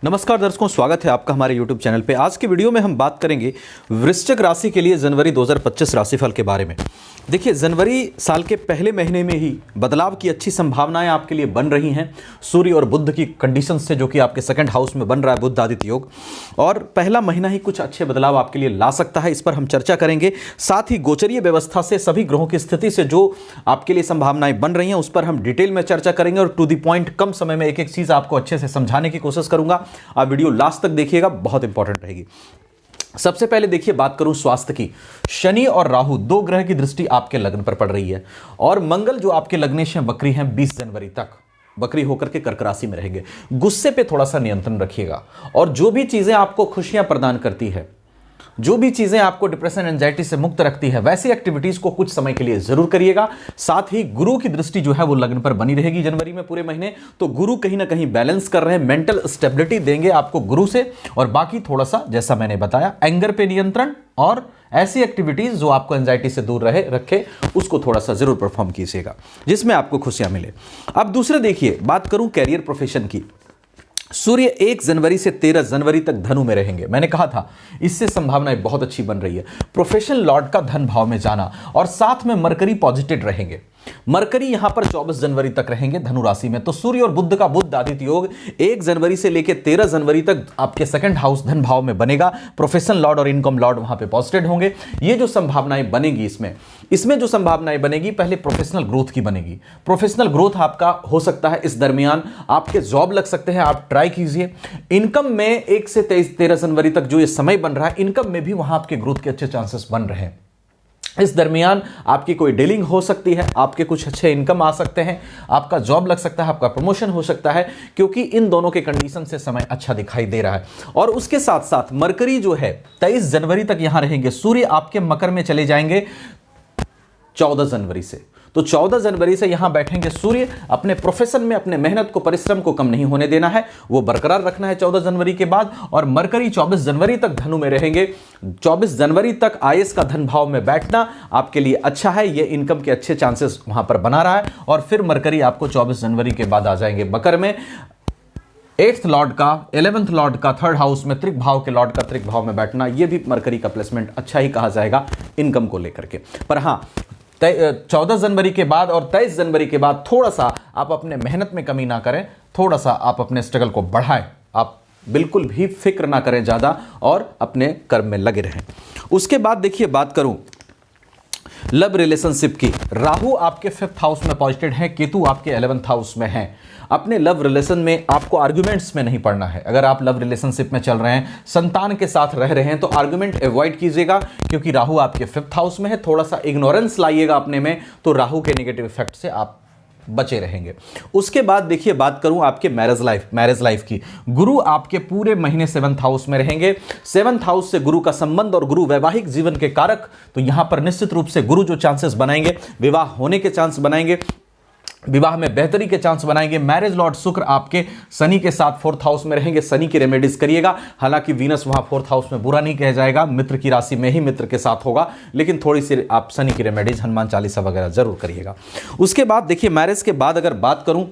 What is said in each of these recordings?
नमस्कार दर्शकों, स्वागत है आपका हमारे YouTube चैनल पे। आज के वीडियो में हम बात करेंगे वृश्चिक राशि के लिए जनवरी 2025 राशिफल के बारे में। देखिए, जनवरी साल के पहले महीने में ही बदलाव की अच्छी संभावनाएं आपके लिए बन रही हैं सूर्य और बुध की कंडीशन से, जो कि आपके सेकंड हाउस में बन रहा है बुध आदित्य योग। और पहला महीना ही कुछ अच्छे बदलाव आपके लिए ला सकता है, इस पर हम चर्चा करेंगे। साथ ही गोचरीय व्यवस्था से सभी ग्रहों की स्थिति से जो आपके लिए संभावनाएं बन रही हैं उस पर हम डिटेल में चर्चा करेंगे और टू द पॉइंट कम समय में एक एक चीज आपको अच्छे से समझाने की कोशिश करूंगा। आप वीडियो लास्ट तक देखिएगा, बहुत इंपॉर्टेंट रहेगी। सबसे पहले देखिए, बात करूं स्वास्थ्य की। शनि और राहु दो ग्रह की दृष्टि आपके लग्न पर पड़ रही है और मंगल जो आपके लग्नेश हैं वक्री हैं 20 जनवरी तक, वक्री होकर के कर्क राशि में रहेंगे। गुस्से पे थोड़ा सा नियंत्रण रखिएगा और जो भी चीजें आपको खुशियां प्रदान करती है, जो भी चीजें आपको डिप्रेशन एंजाइटी से मुक्त रखती है, वैसी एक्टिविटीज को कुछ समय के लिए जरूर करिएगा। साथ ही गुरु की दृष्टि जो है वो लग्न पर बनी रहेगी जनवरी में पूरे महीने, तो गुरु कहीं ना कहीं बैलेंस कर रहे हैं, मेंटल स्टेबिलिटी देंगे आपको गुरु से। और बाकी थोड़ा सा, जैसा मैंने बताया, एंगर पे नियंत्रण और ऐसी एक्टिविटीज जो आपको एंजाइटी से दूर रखे, उसको थोड़ा सा जरूर परफॉर्म कीजिएगा जिसमें आपको खुशियां मिले। अब दूसरे देखिए, बात करूं कैरियर प्रोफेशन की। सूर्य 1 जनवरी से 13 जनवरी तक धनु में रहेंगे। मैंने कहा था इससे संभावनाएं बहुत अच्छी बन रही है। प्रोफेशनल लॉर्ड का धन भाव में जाना और साथ में मरकरी पॉजिटिव रहेंगे। मरकरी यहां पर 24 जनवरी तक रहेंगे धनु राशि में। तो सूर्य और बुध का बुध आदित्य योग 1 जनवरी से लेकर 13 जनवरी तक आपके सेकंड हाउस धन भाव में बनेगा। प्रोफेशनल लॉर्ड और इनकम लॉर्ड वहां पे पॉजिटिव होंगे। ये जो संभावनाएं बनेगी इसमें जो संभावनाएं बनेगी, पहले प्रोफेशनल ग्रोथ की बनेगी। प्रोफेशनल ग्रोथ आपका हो सकता है इस दरमियान, आपके जॉब लग सकते हैं, आप ट्राई कीजिए। इनकम में 1 से 13 जनवरी तक जो ये समय बन रहा है, इनकम में भी वहां आपके ग्रोथ के अच्छे चांसेस बन रहे हैं। इस दरमियान आपकी कोई डीलिंग हो सकती है, आपके कुछ अच्छे इनकम आ सकते हैं, आपका जॉब लग सकता है, आपका प्रमोशन हो सकता है, क्योंकि इन दोनों के कंडीशन से समय अच्छा दिखाई दे रहा है। और उसके साथ साथ मरकरी जो है 23 जनवरी तक यहां रहेंगे। सूर्य आपके मकर में चले जाएंगे 14 जनवरी से। तो 14 जनवरी से यहां बैठेंगे सूर्य। अपने प्रोफेशन में अपने मेहनत को, परिश्रम को कम नहीं होने देना है, वो बरकरार रखना है 14 जनवरी के बाद। और मरकरी 24 जनवरी तक धनु में रहेंगे। 24 जनवरी तक आईएएस का धन भाव में बैठना आपके लिए अच्छा है, ये इनकम के अच्छे चांसेस वहां पर बना रहा है। और फिर मरकरी आपको 24 जनवरी के बाद आ जाएंगे मकर में। 8th लॉर्ड का, 11th लॉर्ड का 3rd हाउस में, त्रिक भाव के लॉर्ड का त्रिक भाव में बैठना, यह भी मरकरी का प्लेसमेंट अच्छा ही कहा जाएगा इनकम को लेकर के। पर हां, 14 जनवरी के बाद और 23 जनवरी के बाद थोड़ा सा आप अपने मेहनत में कमी ना करें, थोड़ा सा आप अपने स्ट्रगल को बढ़ाएं, आप बिल्कुल भी फिक्र ना करें ज्यादा और अपने कर्म में लगे रहें। उसके बाद देखिए, बात करूं लव रिलेशनशिप की। राहु आपके 5th हाउस में पॉजिटिव है, केतु आपके 11th हाउस में है। अपने लव रिलेशन में आपको आर्गुमेंट्स में नहीं पड़ना है। अगर आप लव रिलेशनशिप में चल रहे हैं, संतान के साथ रह रहे हैं, तो आर्गुमेंट अवॉइड कीजिएगा, क्योंकि राहु आपके 5th हाउस में है। थोड़ा सा इग्नोरेंस लाइएगा अपने में, तो राहु के नेगेटिव इफेक्ट से आप बचे रहेंगे। उसके बाद देखिए, बात करूं आपके मैरिज लाइफ की। गुरु आपके पूरे महीने 7th हाउस में रहेंगे। 7th हाउस से गुरु का संबंध और गुरु वैवाहिक जीवन के कारक, तो यहां पर निश्चित रूप से गुरु जो चांसेस बनाएंगे, विवाह होने के चांस बनाएंगे, विवाह में बेहतरी के चांस बनाएंगे। मैरिज लॉर्ड शुक्र आपके शनि के साथ 4th हाउस में रहेंगे। शनि की रेमेडीज करिएगा। हालांकि वीनस वहां 4th हाउस में बुरा नहीं कहा जाएगा, मित्र की राशि में ही मित्र के साथ होगा, लेकिन थोड़ी सी आप शनि की रेमेडीज, हनुमान चालीसा वगैरह जरूर करिएगा। उसके बाद देखिए, मैरिज के बाद अगर बात करूं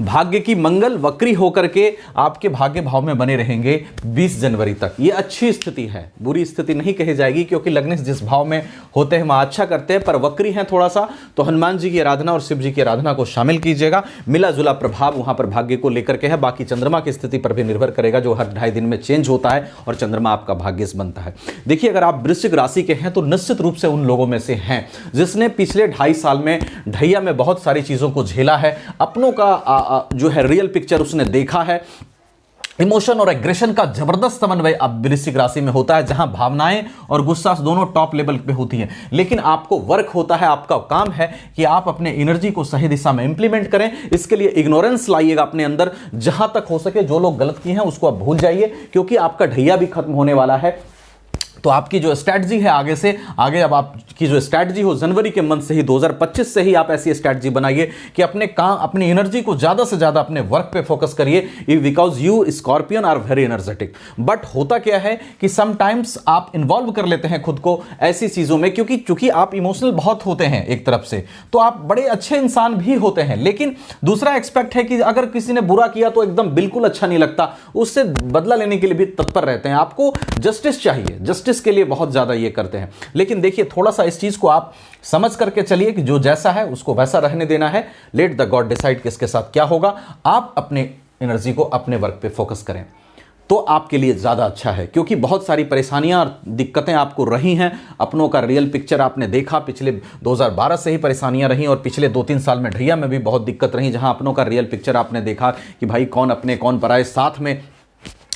भाग्य की, मंगल वक्री होकर के आपके भाग्य भाव में बने रहेंगे 20 जनवरी तक। ये अच्छी स्थिति है, बुरी स्थिति नहीं कही जाएगी, क्योंकि लग्नेश जिस भाव में होते हैं वहां अच्छा करते हैं, पर वक्री हैं थोड़ा सा, तो हनुमान जी की आराधना और शिव जी की आराधना को शामिल कीजिएगा। मिला जुला प्रभाव वहां पर भाग्य को लेकर के है। बाकी चंद्रमा की स्थिति पर भी निर्भर करेगा, जो हर 2.5 दिन में चेंज होता है और चंद्रमा आपका भाग्यश बनता है। देखिए, अगर आप वृश्चिक राशि के हैं तो निश्चित रूप से उन लोगों में से हैं जिसने पिछले 2.5 साल में ढैया में बहुत सारी चीजों को झेला है। अपनों का जो है रियल पिक्चर उसने देखा है। इमोशन और एग्रेशन का जबरदस्त समन्वय अब वृश्चिक राशि में होता है, जहां भावनाएं और गुस्सा दोनों टॉप लेवल पे होती हैं। लेकिन आपको वर्क होता है, आपका काम है कि आप अपने एनर्जी को सही दिशा में इंप्लीमेंट करें। इसके लिए इग्नोरेंस लाइएगा अपने अंदर, जहां तक हो सके जो लोग गलत किए हैं उसको आप भूल जाइए, क्योंकि आपका ढैया भी खत्म होने वाला है। तो आपकी जो स्ट्रैटेजी है आगे से आगे, अब आपकी जो स्ट्रैटेजी हो जनवरी के मंथ से ही 2025 से ही आप ऐसी स्ट्रैटेजी बनाइए कि अपने काम, अपनी एनर्जी को ज़्यादा से ज़्यादा अपने वर्क पे फोकस करिए, because you scorpion are very energetic. But होता क्या है कि समटाइम्स आप इन्वॉल्व कर लेते हैं खुद को ऐसी चीज़ों में, क्योंकि चूंकि आप इमोशनल बहुत होते हैं एक तरफ से, तो आप बड़े अच्छे इंसान भी होते हैं, लेकिन दूसरा एक्सपेक्ट है कि अगर किसी ने बुरा किया तो एकदम बिल्कुल अच्छा नहीं लगता, उससे बदला लेने के लिए भी तत्पर रहते हैं। आपको जस्टिस चाहिए, जस्टिस के लिए बहुत ज्यादा ये करते हैं। लेकिन देखिए थोड़ा सा इस चीज को आप समझ करके चलिए कि जो जैसा है उसको वैसा रहने देना है। लेट द गॉड डिसाइड किसके साथ क्या होगा। आप अपने एनर्जी को अपने वर्क पे फोकस करें तो आपके लिए ज्यादा अच्छा है, क्योंकि बहुत सारी परेशानियां और दिक्कतें आपको रही हैं। अपनों का रियल पिक्चर आपने देखा, पिछले 2012 से ही परेशानियां रही और पिछले 2-3 साल में ढैया में भी बहुत दिक्कत रही, जहां अपनों का रियल पिक्चर आपने देखा कि भाई कौन अपने कौन पराए। साथ में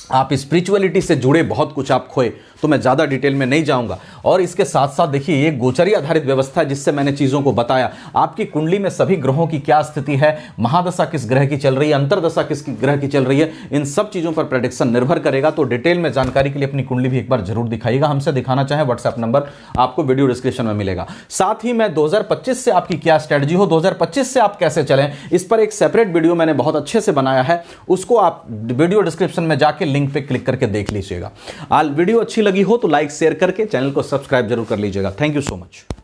आप स्पिरिचुअलिटी से जुड़े बहुत कुछ आप खोए, तो मैं ज़्यादा डिटेल में नहीं जाऊंगा। और इसके साथ साथ देखिए ये गोचरी आधारित व्यवस्था है, जिससे मैंने चीज़ों को बताया। आपकी कुंडली में सभी ग्रहों की क्या स्थिति है, महादशा किस ग्रह की चल रही है, अंतरदशा किस ग्रह की चल रही है, इन सब चीज़ों पर प्रेडिक्शन निर्भर करेगा। तो डिटेल में जानकारी के लिए अपनी कुंडली भी एक बार जरूर दिखाइएगा। हमसे दिखाना चाहे व्हाट्सएप नंबर आपको वीडियो डिस्क्रिप्शन में मिलेगा। साथ ही मैं 2025 से आपकी क्या स्ट्रेटजी हो, 2025 से आप कैसे चलें, इस पर एक सेपरेट वीडियो मैंने बहुत अच्छे से बनाया है, उसको आप वीडियो डिस्क्रिप्शन में जाके लिंक पे क्लिक करके देख लीजिएगा। वीडियो अच्छी लगी हो तो लाइक शेयर करके चैनल को सब्सक्राइब जरूर कर लीजिएगा। Thank you so much.